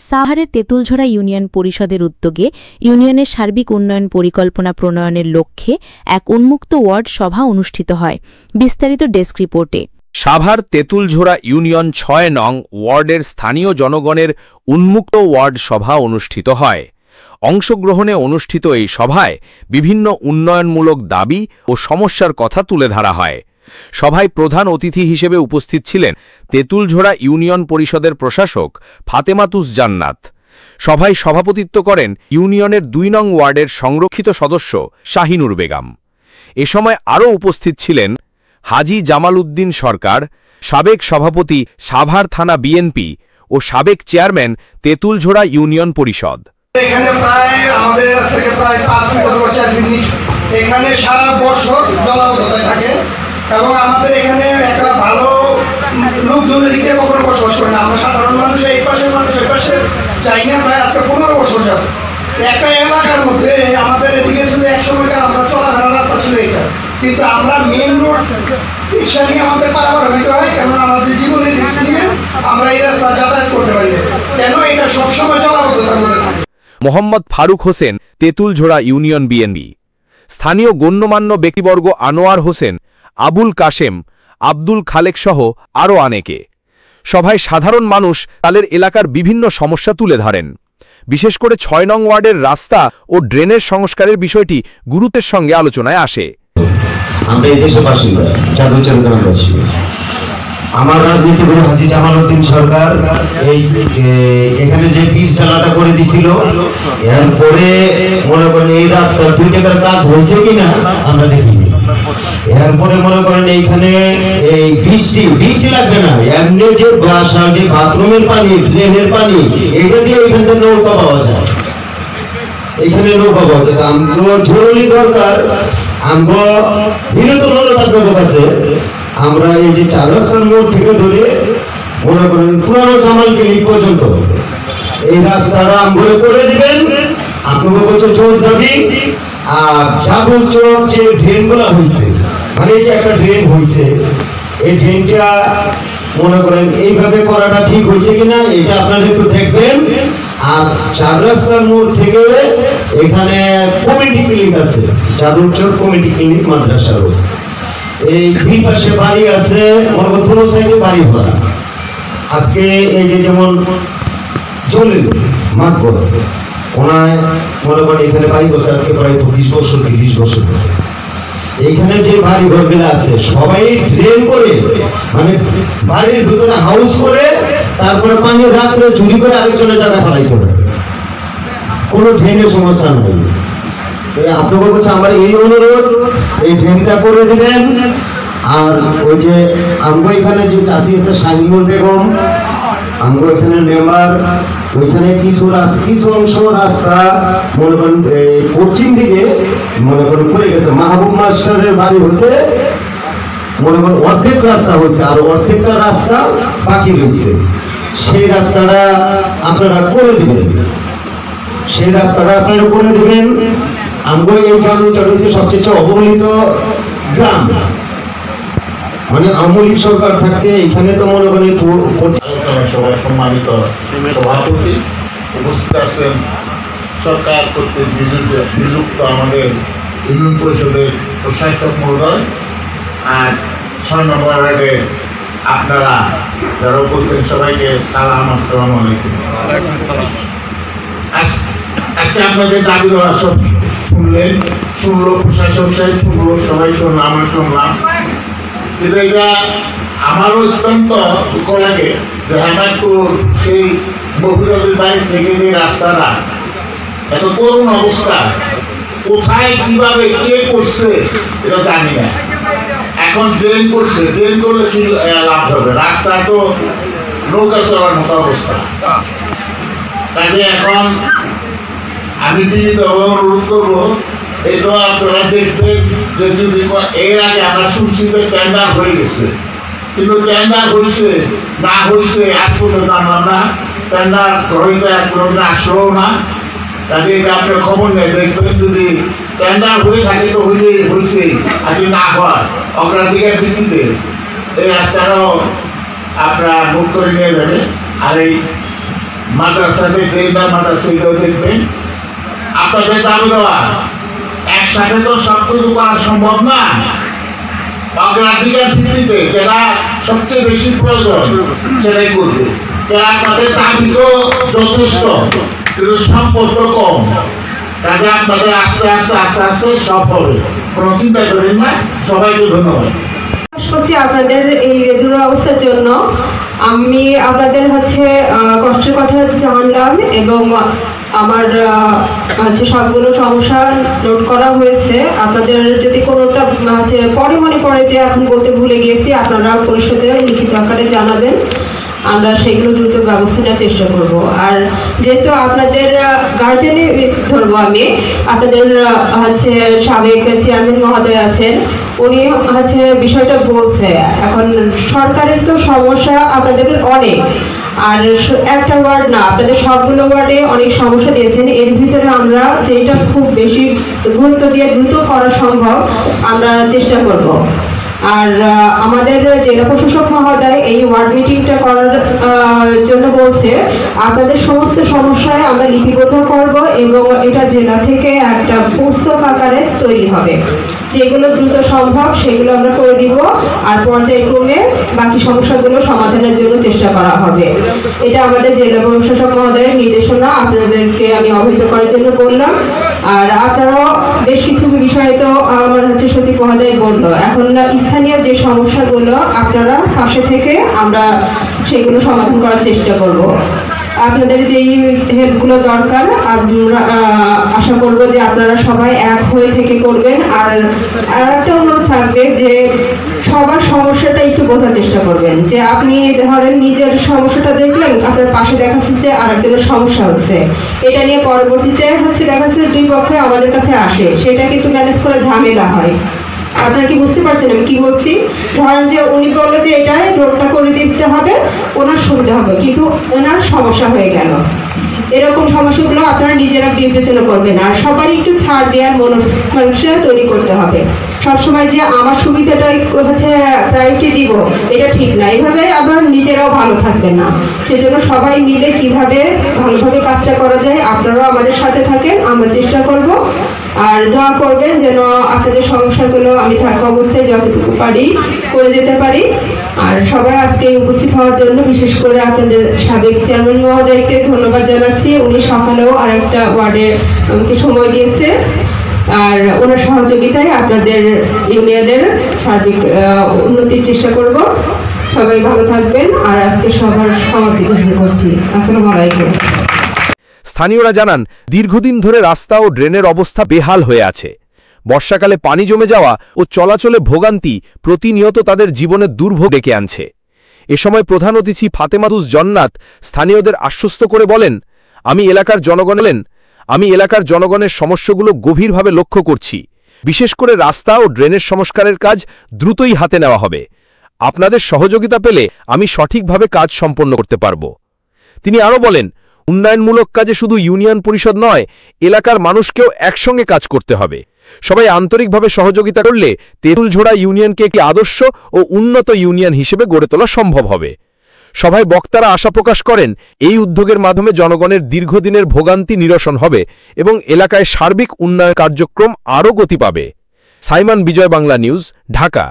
সাভারের তেঁতুলঝরা ইউনিয়ন পরিষদের উদ্যোগে ইউনিয়নের সার্বিক উন্নয়ন পরিকল্পনা প্রণয়নের লক্ষ্যে এক উন্মুক্ত ওয়ার্ড সভা অনুষ্ঠিত হয়। বিস্তারিত ডেস্ক রিপোর্টে। সাভার তেঁতুলঝরা ইউনিয়ন ৬ নং ওয়ার্ডের স্থানীয় জনগণের উন্মুক্ত ওয়ার্ড সভা অনুষ্ঠিত হয়। অংশগ্রহণে অনুষ্ঠিত এই সভায় বিভিন্ন উন্নয়নমূলক দাবি ও সমস্যার কথা তুলে ধরা হয়। সভায় প্রধান অতিথি হিসেবে উপস্থিত ছিলেন তেঁতুলঝরা ইউনিয়ন পরিষদের প্রশাসক ফাতেমাতুজ জান্নাত। সভায় সভাপতিত্ব করেন ইউনিয়নের ২ নং ওয়ার্ডের সংরক্ষিত সদস্য শাহিনুর বেগম। এ সময় আরও উপস্থিত ছিলেন হাজী জামাল উদ্দিন সরকার, সাবেক সভাপতি সাভার থানা বিএনপি ও সাবেক চেয়ারম্যান তেঁতুলঝরা ইউনিয়ন পরিষদ। এখানে প্রায় আমাদের থেকে প্রায় ৫ মিটার বা ৪ ফিট এখানে সারা বছর জলাবদ্ধতায় থাকে এবং আমাদের এখানে একটা ভালো লোকজনের দিকে কখনো বসবাস করে না। আমরা সাধারণ মানুষ এই পাশের মানুষ এই পাশে চাই না। প্রায় আজকে ১৫ বছর যাব একটা এলাকার মধ্যে আমাদের এদিকে ছিল এক সময়কার আমরা চলাফেরার রাস্তা ছিল এটা, কিন্তু আমরা মেইন রোড রিক্সা নিয়ে আমাদের পারাপার হইতে হয়, কেননা আমাদের জীবনের রিক্স নিয়ে আমরা এই রাস্তা যাতায়াত করতে পারি না। কেন এটা সবসময় জলাবদ্ধতার মধ্যে থাকে। Mohammad Faruk Hossain, Tetuljhora union BNP. স্থানীয় গণ্যমান্য ব্যক্তিবর্গ আনোয়ার হোসেন, আবুল কাশেম, আব্দুল খালেক সহ আরও অনেকে। সভায় সাধারণ মানুষ তাদের এলাকার বিভিন্ন সমস্যা তুলে ধরেন। বিশেষ করে ৬ নং ওয়ার্ডের রাস্তা ও ড্রেনের সংস্কারের বিষয়টি গুরুত্বের সঙ্গে আলোচনায় আসে। আমরা এই দেশের বাসিন্দা, যাদবচর গ্রামবাসী। আমার রাজনীতি গুরু হাজী জামাল উদ্দিন সরকার এখানে যে পিচ ঢালাটা করে দিছিল, এরপরে মনে করেন এই রাস্তার ২ টাকার কাজ হয়েছে কিনা আমরা দেখিনি। এরপরে মনে করেন এইখানে এই বৃষ্টি লাগবে না, এমনি যে বাসার যে বাথরুমের পানি, ড্রেনের পানি, এটা দিয়ে এখান থেকে নৌকা পাওয়া যায়। এখানে নৌকা পাওয়া যায়। আমরা জরুরি দরকার, আমরা বিনোদ আপনাদের কাছে আমরা এই যে ৪ রাস্তার মোড় থেকে ধরে মনে করেন পুরানো জামাল ক্লিনিক পর্যন্ত এই রাস্তাটা আমরা করে দিবেন। আপনাদের কাছে জোর দাবি। আর জাদুর চোখ যে ড্রেনগুলো হয়েছে, মানে যে একটা ড্রেন হয়েছে, এই ড্রেনটা মনে করেন এইভাবে করাটা ঠিক হয়েছে কিনা এটা আপনারা একটু দেখবেন। আর ৪ রাস্তার মোড় থেকে এখানে কমিটি ক্লিনিক আছে, জাদুর চোখ কমিটি ক্লিনিক মাদ্রাসা রোড, এই ২ পাশে বাড়ি আছে, মনে করেন কোনো সাইডে বাড়ি ভরা। আজকে এই যে যেমন জলিল মাতবর, ওনার মনে করেন এখানে বাড়ি বসে আজকে প্রায় ২৫ বছর ৩০ বছর। এইখানে যে বাড়ি ঘরগুলো আছে সবাই ড্রেন করে, মানে বাড়ির ভিতরে হাউস করে, তারপরে পানি রাত্রে চুরি করে আরেকজনের জায়গায় ফেলাইতে হবে। কোনো ড্রেনের সমস্যা নাই। আপনাদের কাছে আমার এই অনুরোধ, এই ড্রেনটা করে দিবেন। আর ওই যে আমরা এখানে যে চাষি আছে শাহিনুর বেগম, আমরা এখানে মেম্বার, ওইখানে কিছু অংশ রাস্তা মনে করেন পশ্চিম দিকে মনে করেন পড়ে গেছে। মাহবুব মাস্টারের বাড়ি হতে মনে করেন অর্ধেক রাস্তা হয়েছে, আর অর্ধেকটা রাস্তা বাকি রয়েছে। সেই রাস্তাটা আপনারা করে দিবেন, সেই রাস্তাটা আপনারা করে দিবেন। আমরা এই জাদুচর হচ্ছে সবচেয়ে অবহেলিত গ্রাম, মানে আমলিক সরকার থাকতে এখানে তো মনে করেন সবাই সম্মানিত সভাপতি উপস্থিত আছেন, সরকার কর্তৃক নিযুক্ত আমাদের ইউনিয়ন পরিষদের প্রশাসক মহোদয়, আর ৬ নম্বর ওয়ার্ডে আপনারা যারা উপস্থিত সবাইকে সালাম, আসসালামু আলাইকুম। আজকে আপনাদের দাবি দেওয়া সব শুনলো প্রশাসক সাহেব, শুনলো সবাই, শুনলো, আমরা শুনলাম। কিন্তু এটা আমারও অত্যন্ত দুঃখ লাগে যে হেমায়তপুর সেই মফিজুলের বাড়ি থেকে যে রাস্তাটা এত করুণ অবস্থা, কোথায় কিভাবে কে করছে এটা জানি না। এখন ড্রেন করছে, ড্রেন করলে কি লাভ হবে? রাস্তা তো নৌকা চলার মতো অবস্থা। কাজে এখন আমি বিনীত অনুরোধ করবো, এটা আপনারা দেখবেন যে যদি এর আগে আমরা শুনছি যে টেন্ডার হয়ে গেছে, কিন্তু টেন্ডার হয়েছে না হয়েছে আজ পর্যন্ত জানলাম না। টেন্ডার হইতে কোনোদিন আসলো না। তাহলে এটা আপনার খবর নেই, দেখবেন যদি টেন্ডার হয়ে থাকে তো হয়েছে, আর যদি না হয় অগ্রাধিকার ভিত্তিতে এই রাস্তাটাও আপনারা বুক করে নিয়ে যাবে। আর এই মাদ্রাসা দেখবেন বা মাদ্রাসাও দেখবেন, আপনাদের দাবি দেওয়া একসাথে তো সব কিছু করা সম্ভব না। অগ্রাধিকার ভিত্তিতে যারা সবচেয়ে বেশি প্রয়োজন সেটাই করবে। আপনাদের দাবি তো যথেষ্ট, কিন্তু সম্পদ তো কম, কাজে আপনাদের আস্তে আস্তে আস্তে আস্তে সব হবে, কোনো চিন্তা করেন না। সবাইকে ধন্যবাদ। আপনাদের এই দূর অবস্থার জন্য আমি আপনাদের কষ্টের কথা জানলাম এবং আমার সবগুলো সমস্যা নোট করা হয়েছে। আপনাদের যদি কোনোটা পরে মনে পড়ে যে এখন বলতে ভুলে গিয়েছি, আপনারা পরিষদে লিখিত আকারে জানাবেন, আমরা সেগুলো দ্রুত ব্যবস্থা নেওয়ার চেষ্টা করব। আর যেহেতু আপনাদের গার্জেনে ধরবো আমি, আপনাদের সাবেক চেয়ারম্যান মহোদয় আছেন, উনি বিষয়টা বলছে। এখন সরকারের তো সমস্যা আপনাদের অনেক, আর একটা ওয়ার্ড না, আপনাদের সবগুলো ওয়ার্ডে অনেক সমস্যা দিয়েছেন। এর ভিতরে আমরা যেটা খুব বেশি গুরুত্ব দিয়ে দ্রুত করা সম্ভব আমরা চেষ্টা করব। আর আমাদের জেলা প্রশাসক মহোদয় এই ওয়ার্ড মিটিংটা করার জন্য বলছে, আপনাদের সমস্ত সমস্যায় আমরা লিপিবদ্ধ করব এবং এটা জেলা থেকে একটা পুস্তক আকারে তৈরি হবে। যেগুলো দ্রুত সম্ভব সেগুলো আমরা করে দিব, আর পর্যায়ক্রমে বাকি সমস্যাগুলো সমাধানের জন্য চেষ্টা করা হবে। এটা আমাদের জেলা প্রশাসক মহোদয়ের নির্দেশনা, আপনাদেরকে আমি অবহিত করার জন্য বললাম। আর আপনারাও বেশ কিছু বিষয়ে তো আমার সচিব মহোদয় বললো, এখন স্থানীয় যে সমস্যাগুলো আপনারা পাশে থেকে আমরা সেগুলো সমাধান করার চেষ্টা করব। আপনাদের যেই হেল্পগুলো দরকার আমরা আশা করব যে আপনারা সবাই এক হয়ে থেকে করবেন। আর একটা অনুরোধ থাকবে যে সবার সমস্যাটা একটু বোঝার চেষ্টা করবেন, যে আপনি ধরেন নিজের সমস্যাটা দেখলেন, আপনার পাশে দেখাচ্ছে যে আরেকজনের সমস্যা হচ্ছে, এটা নিয়ে পরবর্তীতে দেখাচ্ছে দুই পক্ষে আমাদের কাছে আসে, সেটা কিন্তু ম্যানেজ করা ঝামেলা হয়। আপনারা কি বুঝতে পারছেন আমি কি বলছি? ধরেন যে উনি বললো যে এটা রোডটা করে দিতে হবে, ওনার সুবিধা হবে, কিন্তু ওনার সমস্যা হয়ে গেল। এরকম সমস্যাগুলো আপনারা নিজেরা বিবেচনা করবেন। আর সবারই একটু ছাড় দেওয়ার মনোভাবটা তৈরি করতে হবে। সবসময় যে আমার সুবিধাটাই প্রায়োরিটি দিব, এটা ঠিক না। এইভাবে আবার নিজেরাও ভালো থাকবেন না। সেজন্য সবাই মিলে কিভাবে ভালোভাবে কাজটা করা যায়, আপনারাও আমাদের সাথে থাকেন, আমরা চেষ্টা করব। আর দোয়া করবেন যেন আপনাদের সমস্যাগুলো আমি থাকা অবস্থায় যতটুকু পারি করে যেতে পারি। আর সবাই আজকে উপস্থিত হওয়ার জন্য বিশেষ করে আপনাদের সাবেক চেয়ারম্যান মহোদয়কে ধন্যবাদ জানাচ্ছি। উনি সকালেও আর একটা ওয়ার্ডে আমাকে সময় দিয়েছে, আর ওনার সহযোগিতায় আপনাদের ইউনিয়নের সার্বিক উন্নতির চেষ্টা করব। সবাই ভালো থাকবেন। আর আজকে সবার সমাপ্তি ঘোষণা করছি। আসসালামু আলাইকুম। স্থানীয়রা জানান, দীর্ঘদিন ধরে রাস্তা ও ড্রেনের অবস্থা বেহাল হয়ে আছে। বর্ষাকালে পানি জমে যাওয়া ও চলাচলে ভোগান্তি প্রতিনিয়ত তাদের জীবনের দুর্ভোগ ডেকে আনছে। এ সময় প্রধান অতিথি ফাতেমাতুজ জন্নাত স্থানীয়দের আশ্বস্ত করে বলেন, আমি এলাকার জনগণের সমস্যাগুলো গভীরভাবে লক্ষ্য করছি। বিশেষ করে রাস্তা ও ড্রেনের সংস্কারের কাজ দ্রুতই হাতে নেওয়া হবে। আপনাদের সহযোগিতা পেলে আমি সঠিকভাবে কাজ সম্পন্ন করতে পারব। তিনি আরও বলেন, উন্নয়নমূলক কাজে শুধু ইউনিয়ন পরিষদ নয়, এলাকার মানুষকেও একসঙ্গে কাজ করতে হবে। সবাই আন্তরিকভাবে সহযোগিতা করলে তেঁতুলঝোড়া ইউনিয়নকে একটি আদর্শ ও উন্নত ইউনিয়ন হিসেবে গড়ে তোলা সম্ভব হবে। সভায় বক্তারা আশা প্রকাশ করেন, এই উদ্যোগের মাধ্যমে জনগণের দীর্ঘদিনের ভোগান্তি নিরসন হবে এবং এলাকায় সার্বিক উন্নয়ন কার্যক্রম আরও গতি পাবে। সাইমান বিজয়, বাংলা নিউজ, ঢাকা।